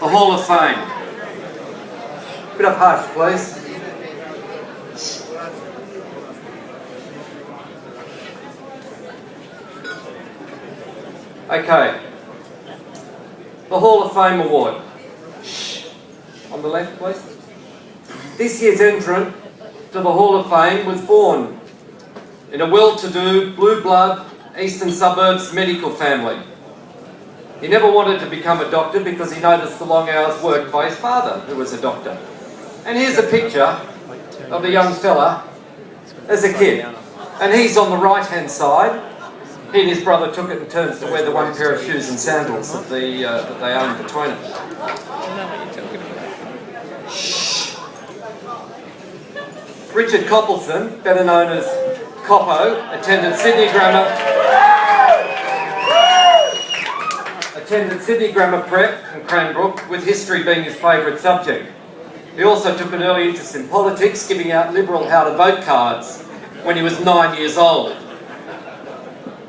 the Hall of Fame. Bit of hush, please. Okay. The Hall of Fame Award. On the left, please. This year's entrant to the Hall of Fame was born in a well-to-do, blue-blood, eastern suburbs medical family. He never wanted to become a doctor because he noticed the long hours worked by his father, who was a doctor. And here's a picture of the young fella as a kid. And he's on the right-hand side. He and his brother took it in turns to wear the one pair of shoes and sandals that they owned between them. Richard Coppleson, better known as Coppo, attended Sydney Grammar Prep in Cranbrook, with history being his favourite subject. He also took an early interest in politics, giving out Liberal how to vote cards when he was 9 years old.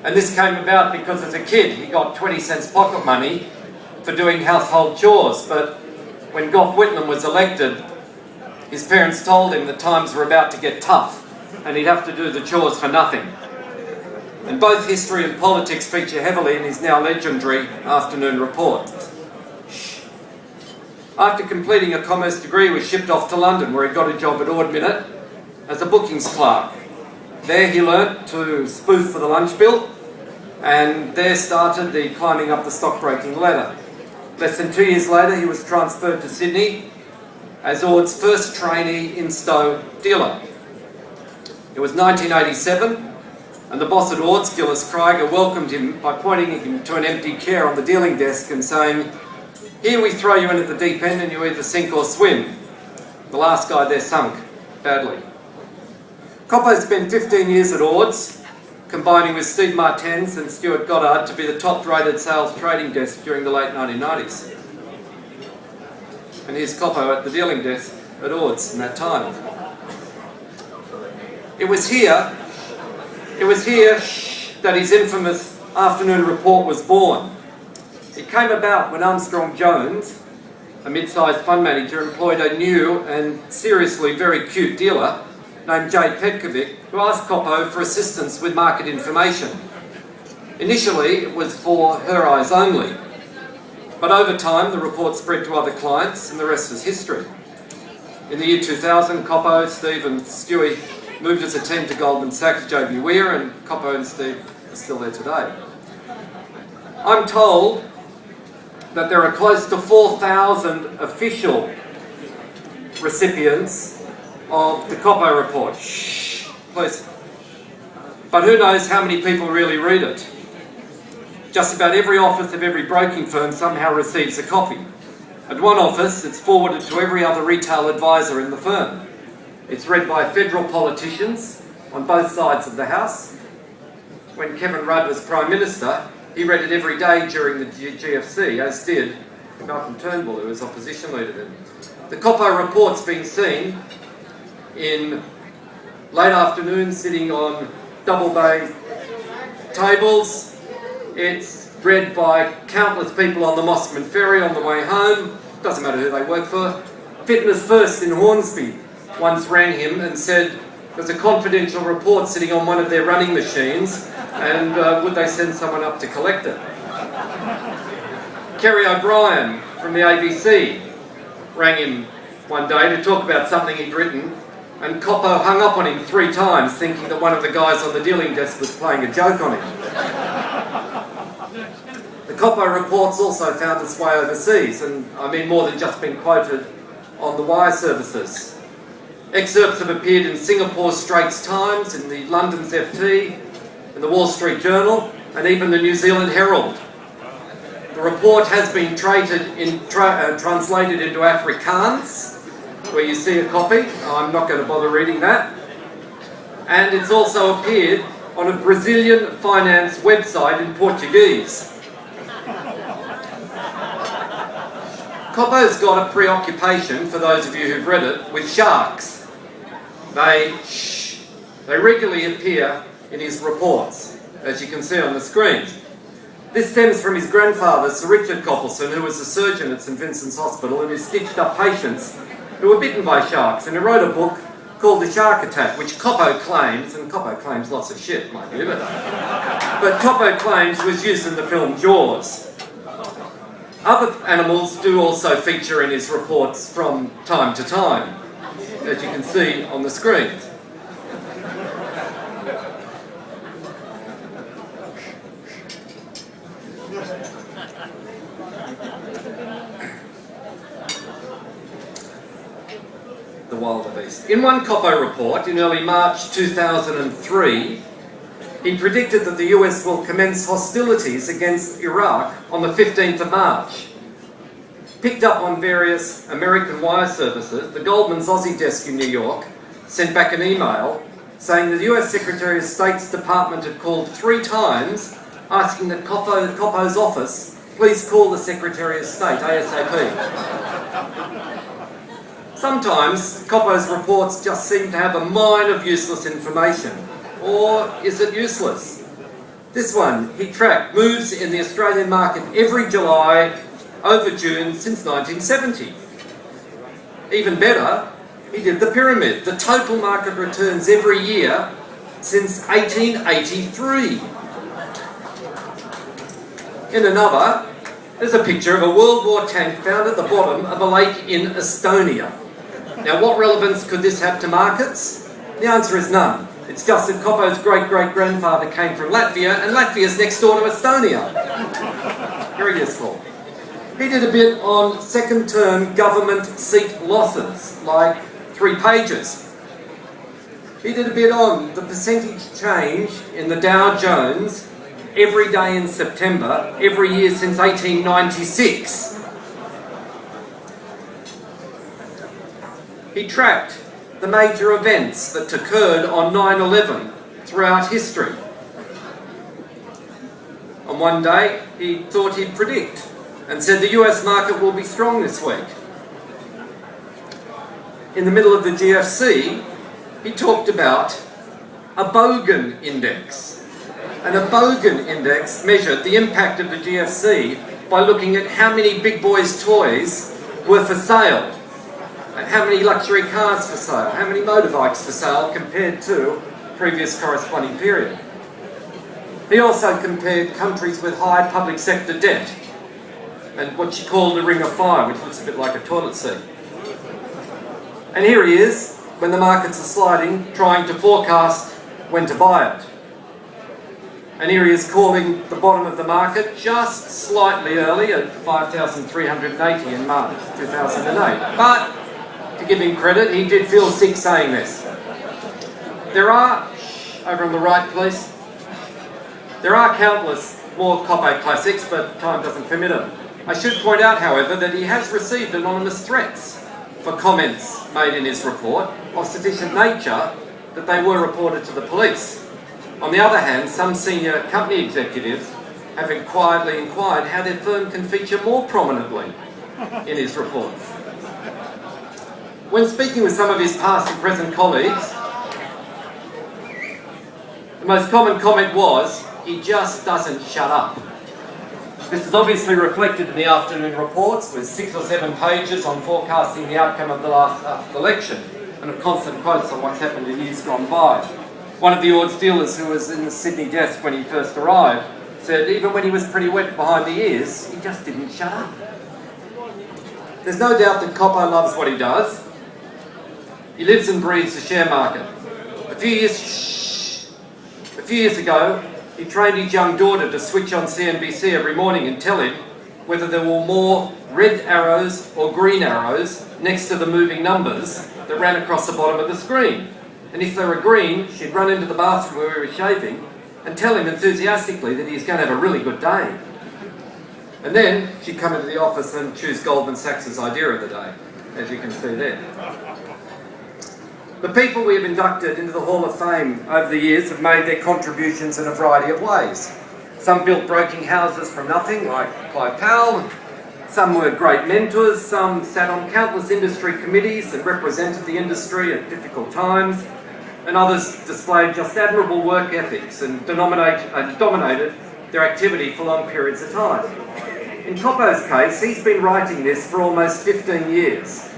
And this came about because as a kid he got 20 cents pocket money for doing household chores, but when Gough Whitlam was elected, his parents told him that times were about to get tough and he'd have to do the chores for nothing. And both history and politics feature heavily in his now legendary afternoon report. After completing a commerce degree, he was shipped off to London, where he got a job at Ord Minnett as a bookings clerk. There he learnt to spoof for the lunch bill, and there started the climbing up the stockbroking ladder. Less than 2 years later, he was transferred to Sydney as Ord's first trainee in-stow dealer. It was 1987, and the boss at Ord's, Gillis Krieger, welcomed him by pointing him to an empty chair on the dealing desk and saying, "Here we throw you into the deep end and you either sink or swim." The last guy there sunk badly. Coppo spent 15 years at Ord's, combining with Steve Martens and Stuart Goddard to be the top-rated sales trading desk during the late 1990s. And here's Coppo at the dealing desk at Ord's in that time. It was here that his infamous afternoon report was born. It came about when Armstrong Jones, a mid-sized fund manager, employed a new and seriously very cute dealer named Jade Petkovic, who asked Coppo for assistance with market information. Initially, it was for her eyes only, but over time the report spread to other clients and the rest is history. In the year 2000, Coppo, Steve and Stewie moved as a team to Goldman Sachs JB Weir, and Coppo and Steve are still there today. I'm told that there are close to 4,000 official recipients of the Coppo report. Shh, please. But who knows how many people really read it? Just about every office of every broking firm somehow receives a copy. At one office, it's forwarded to every other retail advisor in the firm. It's read by federal politicians on both sides of the House. When Kevin Rudd was Prime Minister, he read it every day during the GFC, as did Malcolm Turnbull, who was opposition leader then. The Coppo report's been seen in late afternoons sitting on double bay tables. It's read by countless people on the Mosman Ferry on the way home. Doesn't matter who they work for. Fitness First in Hornsby once rang him and said there's a confidential report sitting on one of their running machines and would they send someone up to collect it. Kerry O'Brien from the ABC rang him one day to talk about something he'd written, and Coppo hung up on him 3 times thinking that one of the guys on the dealing desk was playing a joke on him. The Coppo report's also found its way overseas, and I mean more than just been quoted on the wire services. Excerpts have appeared in Singapore's Straits Times, in the London's FT, in the Wall Street Journal, and even the New Zealand Herald. The report has been translated into Afrikaans, where you see a copy. I'm not going to bother reading that. And it's also appeared on a Brazilian finance website in Portuguese. Coppo's got a preoccupation, for those of you who've read it, with sharks. They regularly appear in his reports, as you can see on the screens. This stems from his grandfather, Sir Richard Coppleson, who was a surgeon at St Vincent's Hospital and who stitched up patients who were bitten by sharks, and he wrote a book called The Shark Attack, which Coppo claims, and Coppo claims lots of shit, mind you, but Coppo claims was used in the film Jaws. Other animals do also feature in his reports from time to time, as you can see on the screen. The wildebeest. In one Coppo report in early March 2003, he predicted that the US will commence hostilities against Iraq on the 15th of March. Picked up on various American wire services, the Goldman's Aussie desk in New York sent back an email saying the US Secretary of State's department had called 3 times asking that Coppo's office please call the Secretary of State ASAP. Sometimes Coppo's reports just seem to have a mine of useless information. Or is it useless? This one, he tracked moves in the Australian market every July over June since 1970. Even better, he did the pyramid, the total market returns every year since 1883. In another, there's a picture of a World War tank found at the bottom of a lake in Estonia. Now, what relevance could this have to markets? The answer is none. It's just that Coppo's great-great-grandfather came from Latvia, and Latvia's next door to Estonia. Very useful. He did a bit on second-term government seat losses, like 3 pages. He did a bit on the percentage change in the Dow Jones every day in September, every year since 1896. He tracked the major events that occurred on 9/11 throughout history. On one day, he thought he'd predict and said the US market will be strong this week. In the middle of the GFC, he talked about a Bogan index. And a Bogan index measured the impact of the GFC by looking at how many big boys' toys were for sale, and how many luxury cars for sale, how many motorbikes for sale compared to previous corresponding period. He also compared countries with high public sector debt and what she called a ring of fire, which looks a bit like a toilet seat. And here he is, when the markets are sliding, trying to forecast when to buy it. And here he is calling the bottom of the market just slightly early at 5,380 in March 2008. But to give him credit, he did feel sick saying this. There are, over on the right please, there are countless more Coppo classics, but time doesn't permit them. I should point out, however, that he has received anonymous threats for comments made in his report of sufficient nature that they were reported to the police. On the other hand, some senior company executives have quietly inquired how their firm can feature more prominently in his reports. When speaking with some of his past and present colleagues, the most common comment was, he just doesn't shut up. This is obviously reflected in the afternoon reports with 6 or 7 pages on forecasting the outcome of the last election and of constant quotes on what's happened in years gone by. One of the Ord Steelers who was in the Sydney desk when he first arrived said even when he was pretty wet behind the ears, he just didn't shut up. There's no doubt that Coppo loves what he does. He lives and breathes the share market. A few years ago, he trained his young daughter to switch on CNBC every morning and tell him whether there were more red arrows or green arrows next to the moving numbers that ran across the bottom of the screen. And if they were green, she'd run into the bathroom where he was shaving and tell him enthusiastically that he's going to have a really good day. And then she'd come into the office and choose Goldman Sachs' idea of the day, as you can see there. The people we have inducted into the Hall of Fame over the years have made their contributions in a variety of ways. Some built broking houses from nothing, like Clive Powell. Some were great mentors. Some sat on countless industry committees and represented the industry at difficult times. And others displayed just admirable work ethics and dominated their activity for long periods of time. In Coppo's case, he's been writing this for almost 15 years.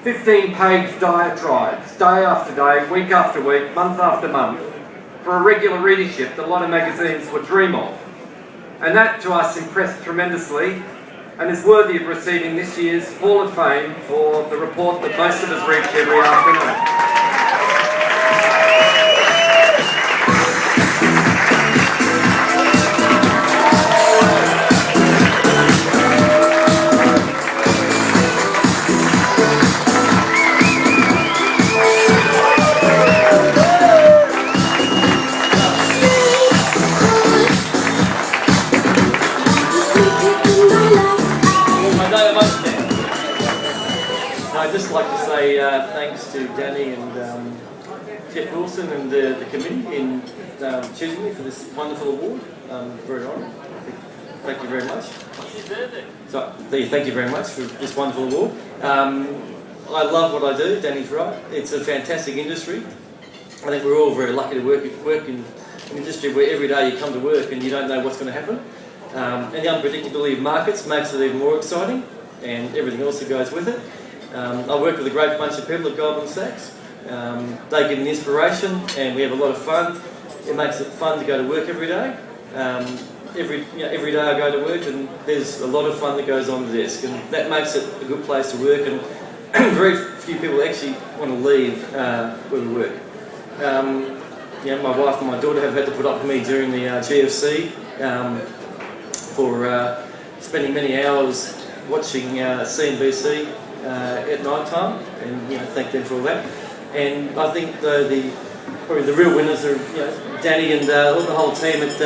15-page diatribes, day after day, week after week, month after month, for a regular readership that a lot of magazines would dream of. And that, to us, impressed tremendously and is worthy of receiving this year's Hall of Fame for the report that most of us read every afternoon. I'd just like to say thanks to Danny and Jeff Wilson and the committee in choosing me for this wonderful award. Very honoured. Thank you very much. So, thank you very much for this wonderful award. I love what I do, Danny's right. It's a fantastic industry. I think we're all very lucky to work in an industry where every day you come to work and you don't know what's going to happen. And the unpredictability of markets makes it even more exciting, and everything else that goes with it. I work with a great bunch of people at Goldman Sachs. They give me inspiration and we have a lot of fun. It makes it fun to go to work every day. Every day I go to work and there's a lot of fun that goes on the desk, and that makes it a good place to work, and very few people actually want to leave where we work. My wife and my daughter have had to put up with me during the GFC for spending many hours watching CNBC at night time, and thank them for all that. And I think probably the real winners are Danny and the whole team at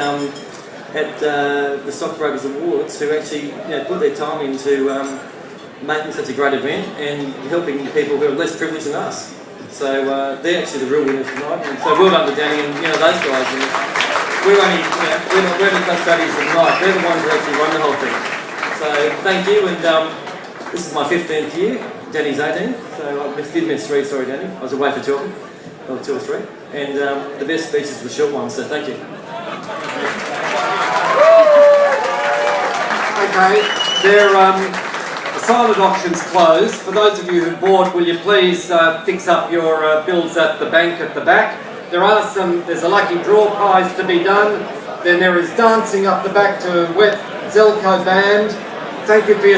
the Stockbrokers Awards, who actually put their time into making such a great event and helping people who are less privileged than us. So they're actually the real winners tonight. And so well done to Danny and those guys. And we're only custodians of the night. They're the ones who actually run the whole thing. So thank you, and this is my 15th year. Danny's 18, so I did miss 3. Sorry, Danny. I was away for 2 or 3, and the best speeches were the short ones. So thank you. Okay, the silent auction's closed. For those of you who bought, will you please fix up your bills at the bank at the back? There's a lucky draw prize to be done. Then there is dancing up the back to Wet Zelko Band. Thank you for your